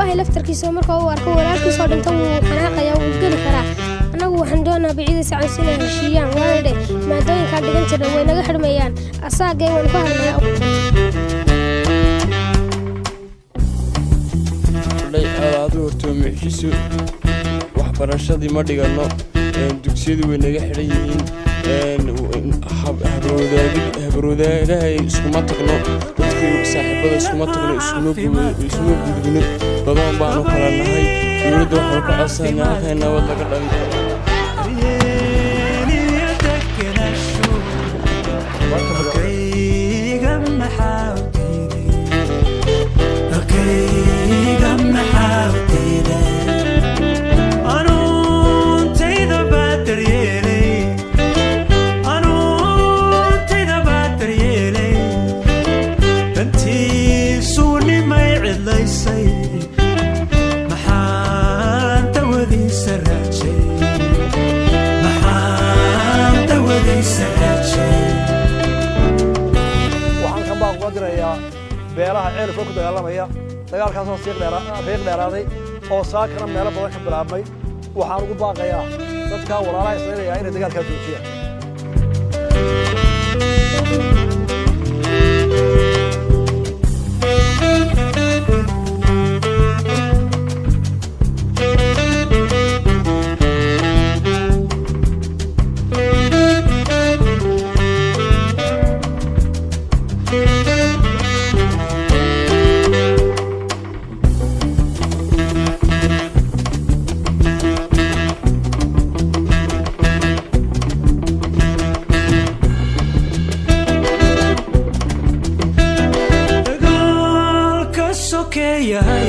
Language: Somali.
aabbahay laftarkiisa marka uu arko walaalkiisa oo dhinta wuu xanaaqaya wuu geli karaa anagu waxaan doonaa biciidisa cansina heshiiyaan waade maadooyinka dhigan jiray way naga xirmayaan asaagay waan ku hadlayaa aadu horto miciisu waxbarashadii ma dhigano dugsiyadu way naga xiran yihiin habarwadaagaha iskuma tagno dadkii saaxiibada iskuma tagno isuma gudbino badan baanu kala nahay dowladda waxaan ku codsanaa halkay nabad laga dhalin beelaha ceelka ku dagaalamaya dagaalkaas oo siiq dheeraaday oo saakana meelo badan ka bilaabmay waxaan ugu baaqayaa dadka walaalaha Israa'iiliga inay dagaalka joojiyaan 𝐾𝐇𝐈𝐁𝐀𝐈𝐁𝐃𝐄